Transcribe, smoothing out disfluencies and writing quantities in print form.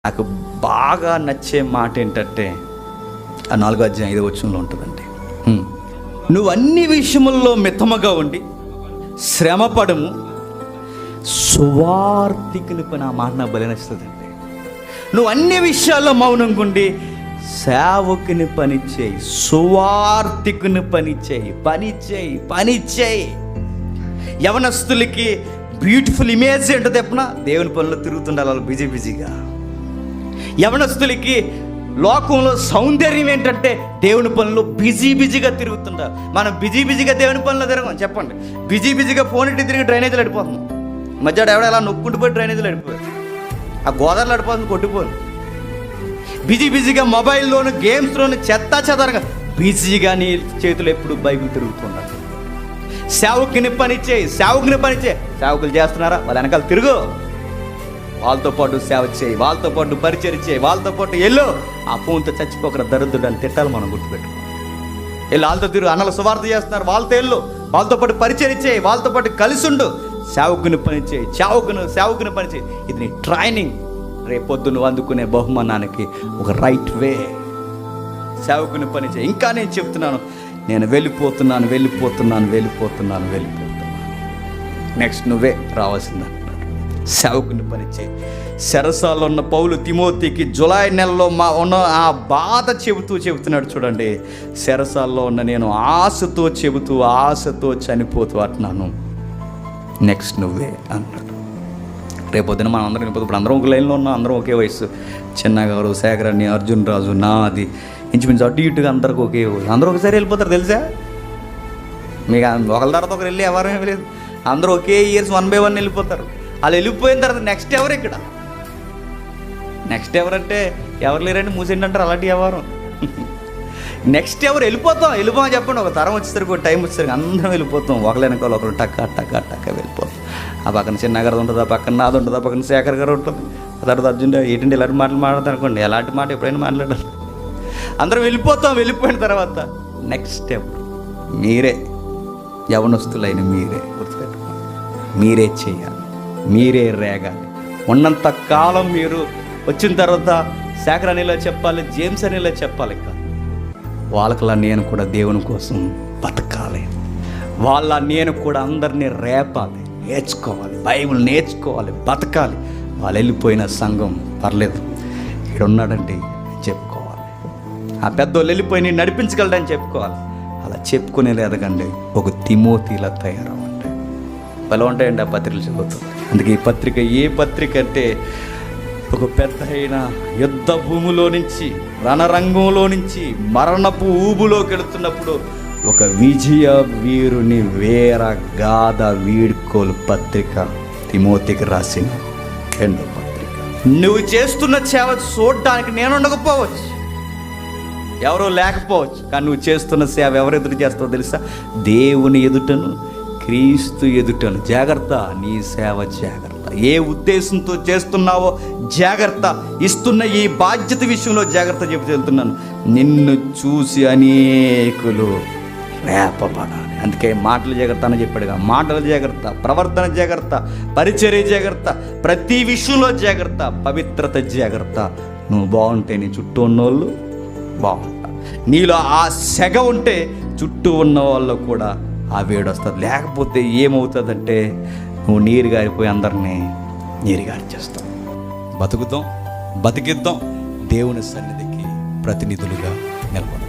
నాకు బాగా నచ్చే మాట ఏంటంటే ఆ 4:5 ఉంటుందండి. నువ్వు అన్ని విషయముల్లో మితముగా ఉండి శ్రమపడము, సువార్తికుని పని. ఆ మాట నాకు బలి నచ్చుతుందండి. నువ్వు అన్ని విషయాల్లో మౌనంగా ఉండి సేవకుని పని చేయి, సువార్తికుని పని చేయి, పని చేయి, పని చేయి. యవనస్తులకి బ్యూటిఫుల్ ఇమేజ్ ఏంటో చెప్పనా? దేవుని పనులు తిరుగుతుండాలి వాళ్ళు బిజీగా. యవనస్తులకి లోకంలో సౌందర్యం ఏంటంటే దేవుని పనులు బిజీగా తిరుగుతుండాలి. మనం బిజీగా దేవుని పనులు తిరగం. చెప్పండి, బిజీగా ఫోన్ ఇట్టి తిరిగి డ్రైనేజీలు అడిపోతున్నాం. మధ్యలో ఎవడో ఎలా నొక్కుంటూ పోయి డ్రైనేజీలు అడిపోయారు, ఆ గోదావరిలో అడిపోతుంది, కొట్టిపోను. బిజీగా మొబైల్లోను గేమ్స్లోను చెదరగా బిజీగా నీ చేతులు ఎప్పుడు బైబిల్ తిరుగుతున్నారు. సేవకుని పని చేయి, సేవకులు చేస్తున్నారా? వాళ్ళ వెనకాల తిరుగు, వాళ్ళతో పాటు సేవ చేయి, వాళ్ళతో పాటు పరిచయం చేయి, వాళ్ళతో పాటు వెళ్ళు. ఆ ఫోన్తో చచ్చిపోకరా దరిద్రుడు అని తిట్టాలి మనం, గుర్తుపెట్టుకో. వెళ్ళి వాళ్ళతో తిరుగు. అన్నలు సువార్త చేస్తున్నారు, వాళ్ళతో వెళ్ళు, వాళ్ళతో పాటు పరిచయం చేయి, వాళ్ళతో పాటు కలిసి ఉండు. సేవకుని పని చేయి, సేవకుని పని చేయి. ఇది నీ ట్రైనింగ్. రేపొద్దు నువ్వు అందుకునే బహుమానానికి ఒక రైట్ వే. సేవకుని పని చేయి. ఇంకా నేను చెప్తున్నాను, నేను వెళ్ళిపోతున్నాను. నెక్స్ట్ నువ్వే రావాల్సింది అంటున్నాడు. సేవకుని పని చేయి. చెరసాల్లో ఉన్న పౌలు తిమోతికి జులై నెలలో ఉన్న ఆ బాధ చెబుతున్నాడు. చూడండి, చెరసాల్లో ఉన్న నేను ఆశతో చనిపోతూ అంటున్నాను. నెక్స్ట్ నువ్వే అన్నాడు. రేపొద్దున మనం అందరం వెళ్ళిపోతే, ఇప్పుడు అందరం ఒక లైన్లో ఉన్నాం, అందరం ఒకే వయసు. చిన్నగారు, శేఖరాన్ని, అర్జున్ రాజు, నాది, ఇంచుమించు అటు ఇటుగా అందరికి ఒకే వయసు. అందరూ ఒకసారి వెళ్ళిపోతారు తెలుసా మీకు? ఒకరి తర్వాత ఒకరు వెళ్ళి ఎవరు ఏమి లేదు, అందరూ ఒకే ఇయర్స్ 1 by 1 వెళ్ళిపోతారు. వాళ్ళు వెళ్ళిపోయిన తర్వాత నెక్స్ట్ ఎవరు ఇక్కడ? నెక్స్ట్ ఎవరంటే ఎవరు లేరంటే మూసేంటి అంటారు, అలాంటి ఎవరు. నెక్స్ట్ ఎవరు? వెళ్ళిపోమని చెప్పండి. ఒక తరం వచ్చేసరికి, ఒక టైం వచ్చేసరికి అందరం వెళ్ళిపోతాం. ఒకరి వెనకాల ఒకరు టక్క వెళ్ళిపోతాం. ఆ పక్కన చిన్నగారు ఉంటుంది, ఆ పక్కన నాది ఉంటుంది, ఆ పక్కన శేఖర్ గారు ఉంటుంది, ఆ తర్వాత అర్జున్ ఏంటంటే ఇలాంటి మాటలు మాట్లాడతాను అనుకోండి. ఎలాంటి మాట ఎప్పుడైనా మాట్లాడాలి. అందరం వెళ్ళిపోయిన తర్వాత నెక్స్ట్ ఎవరు? మీరే. యవనస్తులైన మీరే గుర్తుపెట్టుకోండి. మీరే చేయాలి, మీరే రేగాలి. ఉన్నంత కాలం మీరు వచ్చిన తర్వాత శేఖర్ అనేలా చెప్పాలి, జేమ్స్ అనేలా చెప్పాలి. వాళ్ళకలా నేను కూడా దేవుని కోసం బతకాలి. వాళ్ళ నేను కూడా అందరినీ రేపాలి, నేర్చుకోవాలి, బైబిల్ నేర్చుకోవాలి, బతకాలి. వాళ్ళు వెళ్ళిపోయిన సంఘం పర్లేదు, ఇక్కడ ఉన్నాడండి చెప్పుకోవాలి. ఆ పెద్దోళ్ళు వెళ్ళిపోయి నేను నడిపించగలడని చెప్పుకోవాలి. అలా చెప్పుకునేది ఎదగండి. ఒక తిమోతిలా తయారవ్వండి. ఎలా ఉంటాయండి ఆ పత్రికలు చదువుతాం. అందుకే ఈ పత్రిక ఏ పత్రిక అంటే, ఒక పెద్ద అయిన యుద్ధ భూమిలో నుంచి, రణరంగంలో నుంచి మరణపు ఊబులోకి వెళుతున్నప్పుడు ఒక విజయ వీరుని వీర గాథ వీడ్కోలు పత్రిక తిమోతికి రాసిన 2వ పత్రిక. నువ్వు చేస్తున్న సేవ చూడడానికి నేను ఉండకపోవచ్చు, ఎవరో లేకపోవచ్చు, కానీ నువ్వు చేస్తున్న సేవ ఎవరు ఎదురు చేస్తావో తెలుసా? దేవుని ఎదుటను, క్రీస్తు ఎదుటను. జాగ్రత్త, నీ సేవ జాగ్రత్త. ఏ ఉద్దేశంతో చేస్తున్నావో జాగ్రత్త. ఇస్తున్న ఈ బాధ్యత విషయంలో జాగ్రత్త చెబుతూ వెళ్తున్నాను. నిన్ను చూసి అనేకులు రేపబడాలి. అందుకే మాటలు జాగ్రత్త అని చెప్పాడుగా. మాటలు జాగ్రత్త, ప్రవర్తన జాగ్రత్త, పరిచర్య జాగ్రత్త, ప్రతి విషయంలో జాగ్రత్త, పవిత్రత జాగ్రత్త. నువ్వు బాగుంటే నీ చుట్టూ ఉన్నోళ్ళు బాగుంటా. నీలో ఆ సెగ ఉంటే చుట్టూ ఉన్న వాళ్ళు కూడా ఆ వేడి వస్తుంది. లేకపోతే ఏమవుతుందంటే నువ్వు నీరు గారిపోయి అందరినీ నీరు గారిచేస్తావు. బతికిద్దాం, దేవుని సన్నిధికి ప్రతినిధులుగా నిలబడదాం.